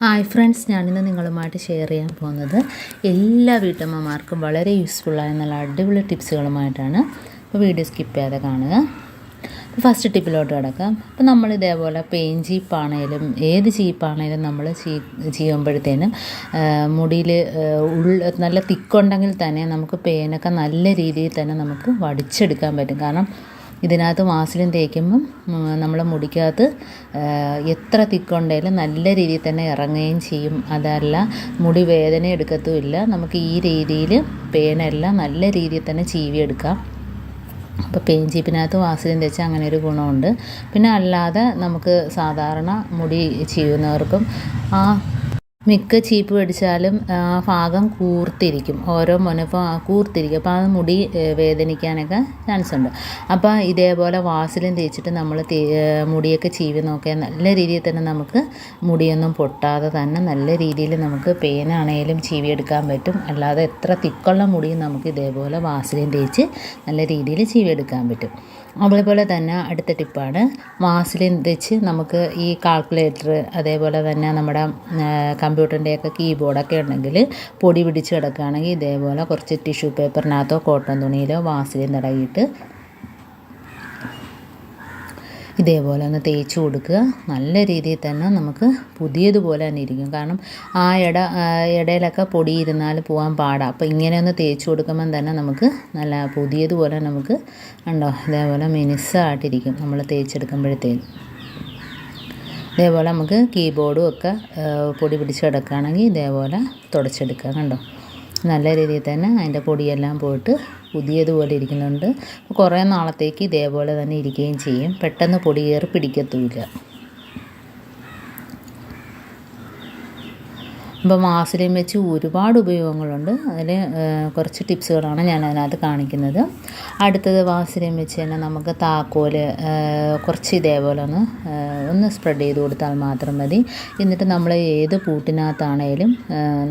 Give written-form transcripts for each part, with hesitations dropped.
Hi friends, ഞാനിന്ന് നിങ്ങളുമായിട്ട് share ചെയ്യാൻ പോകുന്നത് എല്ലാ വീട്ടമ്മമാർക്കും വളരെ യൂസ്ഫുള്ളായ നല്ല അടിപൊളി ടിപ്സുകളുമായിട്ടാണ്. അപ്പോൾ വീഡിയോ സ്കിപ്പ് ചെയ്യാതെ കാണുക. അപ്പോൾ ഫസ്റ്റ് ടിപ്പിലോട്ട് കിടക്കാം. അപ്പോൾ നമ്മൾ ഇതേപോലെ പെയിൻ ചീപ്പാണേലും ഏത് ചീപ്പാണേലും നമ്മൾ ചെയ്യുമ്പോഴത്തേനും മുടിയിൽ നല്ല തിക്കുണ്ടെങ്കിൽ തന്നെ നമുക്ക് പെയിനൊക്കെ നല്ല രീതിയിൽ തന്നെ നമുക്ക് വടിച്ചെടുക്കാൻ പറ്റും. കാരണം ഇതിനകത്ത് വാസലിൻ തേക്കുമ്പം നമ്മളെ മുടിക്കകത്ത് എത്ര തിക്കുണ്ടെങ്കിലും നല്ല രീതിയിൽ തന്നെ ഇറങ്ങുകയും ചെയ്യും. അതല്ല മുടി വേദന എടുക്കത്തുമില്ല. നമുക്ക് ഈ രീതിയിൽ പേനെല്ലാം നല്ല രീതിയിൽ തന്നെ ചീവിയെടുക്കാം. അപ്പോൾ പെയിൻ ചീപ്പിനകത്ത് വാസലിൻ തേച്ചാൽ അങ്ങനെ ഒരു ഗുണമുണ്ട്. പിന്നെ അല്ലാതെ നമുക്ക് സാധാരണ മുടി ചീവുന്നവർക്കും മിക്ക ചീപ്പ് പിടിച്ചാലും ആ ഭാഗം കൂർത്തിരിക്കും, ഓരോ മുനപ്പം കൂർത്തിരിക്കും. അപ്പോൾ അത് മുടി വേദനിക്കാനൊക്കെ ചാൻസ് ഉണ്ട്. അപ്പോൾ ഇതേപോലെ വാസലിൻ തേച്ചിട്ട് നമ്മൾ മുടിയൊക്കെ ചീവി നോക്കിയാൽ നല്ല രീതിയിൽ തന്നെ നമുക്ക് മുടിയൊന്നും പൊട്ടാതെ തന്നെ നല്ല രീതിയിൽ നമുക്ക് പേനാണേലും ചീവിയെടുക്കാൻ പറ്റും. അല്ലാതെ എത്ര തിക്കുള്ള മുടിയും നമുക്ക് ഇതേപോലെ വാസലിൻ തേച്ച് നല്ല രീതിയിൽ ചീവിയെടുക്കാൻ പറ്റും. അതേപോലെ തന്നെ അടുത്ത ടിപ്പാണ്, വാസലിൻ തേച്ച് നമുക്ക് ഈ കാൽക്കുലേറ്റർ അതേപോലെ തന്നെ നമ്മുടെ കമ്പ്യൂട്ടറിൻ്റെയൊക്കെ കീബോർഡൊക്കെ ഉണ്ടെങ്കിൽ പൊടി പിടിച്ച് കിടക്കുകയാണെങ്കിൽ ഇതേപോലെ കുറച്ച് ടിഷ്യൂ പേപ്പറിനകത്തോ കോട്ടൺ തുണിയിലോ വാസലിൻ തടവിയിട്ട് ഇതേപോലെ ഒന്ന് തേച്ച് കൊടുക്കുക. നല്ല രീതിയിൽ തന്നെ നമുക്ക് പുതിയതുപോലെ തന്നെ ഇരിക്കും. കാരണം ആ ഇടയിലൊക്കെ പൊടി ഇരുന്നാൽ പോകാൻ പാടാം. അപ്പോൾ ഇങ്ങനെ ഒന്ന് തേച്ച് കൊടുക്കുമ്പം തന്നെ നമുക്ക് നല്ല പുതിയതുപോലെ നമുക്ക് ഉണ്ടോ ഇതേപോലെ മിനുസമായിട്ടിരിക്കും നമ്മൾ തേച്ചെടുക്കുമ്പോഴത്തേക്കും. ഇതേപോലെ നമുക്ക് കീബോർഡും ഒക്കെ പൊടി പിടിച്ച് കിടക്കുകയാണെങ്കിൽ ഇതേപോലെ തുടച്ചെടുക്കുക. കണ്ടോ നല്ല രീതിയിൽ തന്നെ അതിൻ്റെ പൊടിയെല്ലാം പോയിട്ട് പുതിയതുപോലെ ഇരിക്കുന്നുണ്ട്. കുറേ നാളത്തേക്ക് ഇതേപോലെ തന്നെ ഇരിക്കുകയും ചെയ്യും. പെട്ടെന്ന് പൊടി കയറി പിടിക്കത്തുമില്ല. അപ്പോൾ വാസലിൻ വെച്ച് ഒരുപാട് ഉപയോഗങ്ങളുണ്ട്. അതിൽ കുറച്ച് ടിപ്സുകളാണ് ഞാൻ അതിനകത്ത് കാണിക്കുന്നത്. അടുത്തത് വാസലിൻ വെച്ച് തന്നെ നമുക്ക് താക്കോല് കുറച്ച് ഇതേപോലെ ഒന്ന് സ്പ്രെഡ് ചെയ്ത് കൊടുത്താൽ മാത്രം മതി. എന്നിട്ട് നമ്മൾ ഏത് പൂട്ടിനകത്താണേലും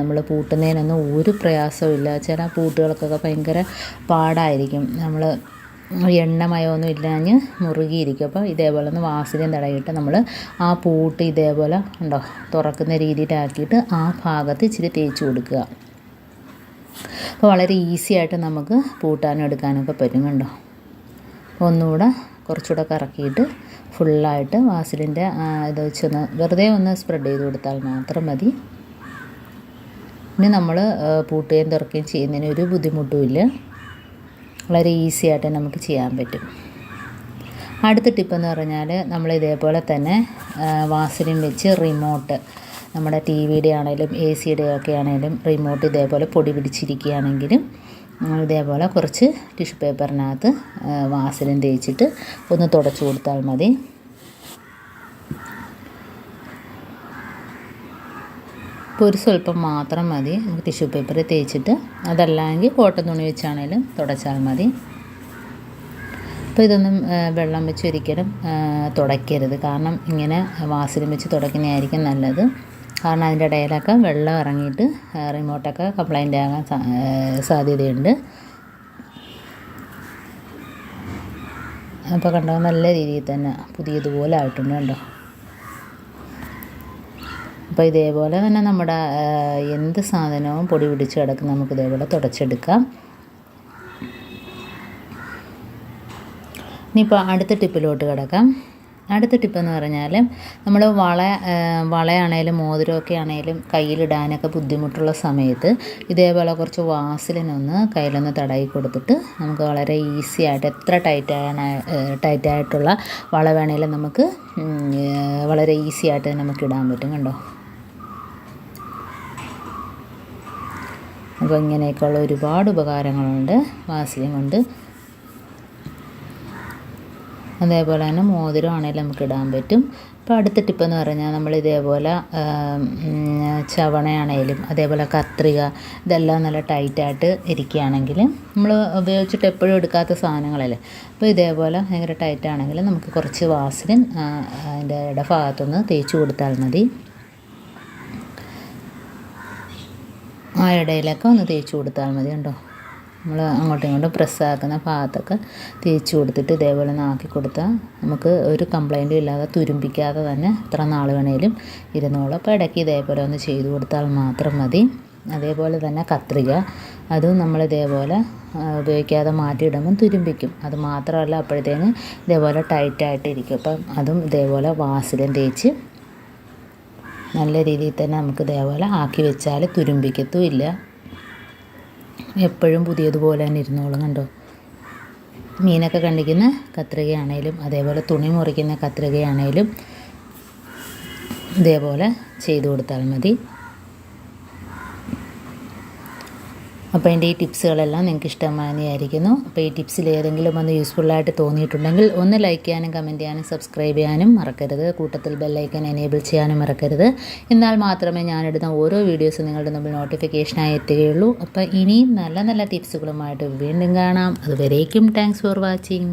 നമ്മൾ പൂട്ടുന്നതിനൊന്നും ഒരു പ്രയാസവും ഇല്ല. ചില പൂട്ടുകൾക്കൊക്കെ ഭയങ്കര പാടായിരിക്കും, നമ്മൾ എണ്ണമയമൊന്നും ഇല്ലാഞ്ഞ് മുറുകിയിരിക്കും. അപ്പോൾ ഇതേപോലെ ഒന്ന് വാസലിൻ തടവിയിട്ട് നമ്മൾ ആ പൂട്ട് ഇതേപോലെ ഉണ്ടോ തുറക്കുന്ന രീതിയിലാക്കിയിട്ട് ആ ഭാഗത്ത് ഇച്ചിരി തേച്ച് കൊടുക്കുക. അപ്പോൾ വളരെ ഈസി ആയിട്ട് നമുക്ക് പൂട്ടാനും എടുക്കാനൊക്കെ പറ്റും. കണ്ടോ ഒന്നുകൂടെ കുറച്ചുകൂടെ കറക്കിയിട്ട് ഫുള്ളായിട്ട് വാസലിൻ്റെ ഇത് വെച്ചൊന്ന് വെറുതെ ഒന്ന് സ്പ്രെഡ് ചെയ്ത് കൊടുത്താൽ മാത്രം മതി. ഇനി നമ്മൾ പൂട്ടുകയും തുറക്കുകയും ചെയ്യുന്നതിന് ഒരു ബുദ്ധിമുട്ടുമില്ല. വളരെ ഈസി ആയിട്ട് നമുക്ക് ചെയ്യാൻ പറ്റും. അടുത്ത ടിപ്പെന്ന് പറഞ്ഞാൽ നമ്മൾ ഇതേപോലെ തന്നെ വാസലിൻ വെച്ച് റിമോട്ട് നമ്മുടെ ടി വിയുടെ ആണെങ്കിലും എ സിയുടെ ഒക്കെ ആണെങ്കിലും റിമോട്ട് ഇതേപോലെ പൊടി പിടിച്ചിരിക്കുകയാണെങ്കിലും ഇതേപോലെ കുറച്ച് ടിഷ്യൂ പേപ്പറിനകത്ത് വാസലിൻ തേച്ചിട്ട് ഒന്ന് തുടച്ചു കൊടുത്താൽ മതി. ഇപ്പോൾ ഒരു സ്വല്പം മാത്രം മതി നമുക്ക് ടിഷ്യൂ പേപ്പർ തേച്ചിട്ട്, അതല്ലെങ്കിൽ കോട്ടൺ തുണി വെച്ചാണേലും തുടച്ചാൽ മതി. അപ്പോൾ ഇതൊന്നും വെള്ളം വെച്ച് ഒരിക്കലും തുടയ്ക്കരുത്. കാരണം ഇങ്ങനെ വാസലിൻ വെച്ച് തുടയ്ക്കുന്നതായിരിക്കും നല്ലത്. കാരണം അതിൻ്റെ ഇടയിലൊക്കെ വെള്ളം ഇറങ്ങിയിട്ട് റിമോട്ടൊക്കെ കംപ്ലൈൻ്റ് ആകാൻ സാധ്യതയുണ്ട്. അപ്പോൾ കണ്ടോ നല്ല രീതിയിൽ തന്നെ പുതിയതുപോലെ ആയിട്ടുണ്ട്. കണ്ടോ അപ്പോൾ ഇതേപോലെ തന്നെ നമ്മുടെ എന്ത് സാധനവും പൊടി പിടിച്ച് കിടക്കും നമുക്ക് ഇതേപോലെ തുടച്ചെടുക്കാം. ഇനിയിപ്പോൾ അടുത്ത ടിപ്പിലോട്ട് കിടക്കാം. അടുത്ത ടിപ്പെന്ന് പറഞ്ഞാൽ നമ്മൾ വളയാണേലും മോതിരമൊക്കെ ആണേലും കയ്യിലിടാനൊക്കെ ബുദ്ധിമുട്ടുള്ള സമയത്ത് ഇതേപോലെ കുറച്ച് വാസലിനൊന്ന് കയ്യിലൊന്ന് തടവി കൊടുത്തിട്ട് നമുക്ക് വളരെ ഈസി ആയിട്ട് എത്ര ടൈറ്റായിട്ടുള്ള വള വേണേലും നമുക്ക് വളരെ ഈസി ആയിട്ട് നമുക്ക് ഇടാൻ പറ്റും. കണ്ടോ അപ്പോൾ ഇങ്ങനെയൊക്കെയുള്ള ഒരുപാട് ഉപകാരങ്ങളുണ്ട് വാസലിൻ കൊണ്ട്. അതേപോലെ തന്നെ മോതിരം ആണെങ്കിലും നമുക്ക് ഇടാൻ പറ്റും. അപ്പോൾ അടുത്ത ടിപ്പെന്ന് പറഞ്ഞാൽ നമ്മൾ ഇതേപോലെ ചവണയാണേലും അതേപോലെ കത്രിക ഇതെല്ലാം നല്ല ടൈറ്റായിട്ട് ഇരിക്കുകയാണെങ്കിൽ നമ്മൾ ഉപയോഗിച്ചിട്ട് എപ്പോഴും എടുക്കാത്ത സാധനങ്ങളല്ലേ, അപ്പോൾ ഇതേപോലെ ഭയങ്കര ടൈറ്റാണെങ്കിൽ നമുക്ക് കുറച്ച് വാസലിൻ അതിൻ്റെ ഇടഭാഗത്തൊന്ന് തേച്ച് കൊടുത്താൽ മതി. ആ ഇടയിലൊക്കെ ഒന്ന് തേച്ച് കൊടുത്താൽ മതി. കണ്ടോ നമ്മൾ അങ്ങോട്ടും ഇങ്ങോട്ടും പ്രസ്സാക്കുന്ന ഭാഗത്തൊക്കെ തേച്ച് കൊടുത്തിട്ട് ഇതേപോലെ ഒന്ന് ആക്കി കൊടുത്താൽ നമുക്ക് ഒരു കംപ്ലൈൻറ്റും ഇല്ലാതെ തുരുമ്പിക്കാതെ തന്നെ എത്ര നാൾ വേണേലും ഇരുന്നോളും. അപ്പോൾ ഇടയ്ക്ക് ഇതേപോലെ ഒന്ന് ചെയ്ത് കൊടുത്താൽ മാത്രം മതി. അതേപോലെ തന്നെ കത്രിക, അതും നമ്മൾ ഇതേപോലെ ഉപയോഗിക്കാതെ മാറ്റിയിടുമ്പം തുരുമ്പിക്കും. അത് മാത്രമല്ല അപ്പോഴത്തേന് ഇതേപോലെ ടൈറ്റായിട്ടിരിക്കും. അപ്പം അതും ഇതേപോലെ വാസലിൻ തേച്ച് നല്ല രീതിയിൽ തന്നെ നമുക്ക് ഇതേപോലെ ആക്കി വെച്ചാൽ തുരുമ്പിക്കത്തും ഇല്ല. എപ്പോഴും പുതിയതുപോലെ തന്നെ ഇരുന്നോളും. കണ്ടോ, മീനൊക്കെ കണ്ടിക്കുന്ന കത്രികയാണേലും അതേപോലെ തുണി മുറിക്കുന്ന കത്രികയാണേലും ഇതേപോലെ ചെയ്ത് കൊടുത്താൽ മതി. അപ്പോൾ എൻ്റെ ഈ ടിപ്സുകളെല്ലാം നിങ്ങൾക്ക് ഇഷ്ടമായെന്ന് വിചാരിക്കുന്നു. അപ്പോൾ ഈ ടിപ്സിൽ ഏതെങ്കിലും ഒന്ന് യൂസ്ഫുള്ളായിട്ട് തോന്നിയിട്ടുണ്ടെങ്കിൽ ഒന്ന് ലൈക്ക് ചെയ്യാനും കമൻറ്റ് ചെയ്യാനും സബ്സ്ക്രൈബ് ചെയ്യാനും മറക്കരുത്. കൂട്ടത്തിൽ ബെല്ലൈക്കൻ എനേബിൾ ചെയ്യാനും മറക്കരുത്. എന്നാൽ മാത്രമേ ഞാനിടുന്ന ഓരോ വീഡിയോസും നിങ്ങളുടെ മുമ്പിൽ നോട്ടിഫിക്കേഷനായി എത്തുകയുള്ളൂ. അപ്പോൾ ഇനിയും നല്ല നല്ല ടിപ്സുകളുമായിട്ട് വീണ്ടും കാണാം. അതുവരേക്കും താങ്ക്സ് ഫോർ വാച്ചിങ്.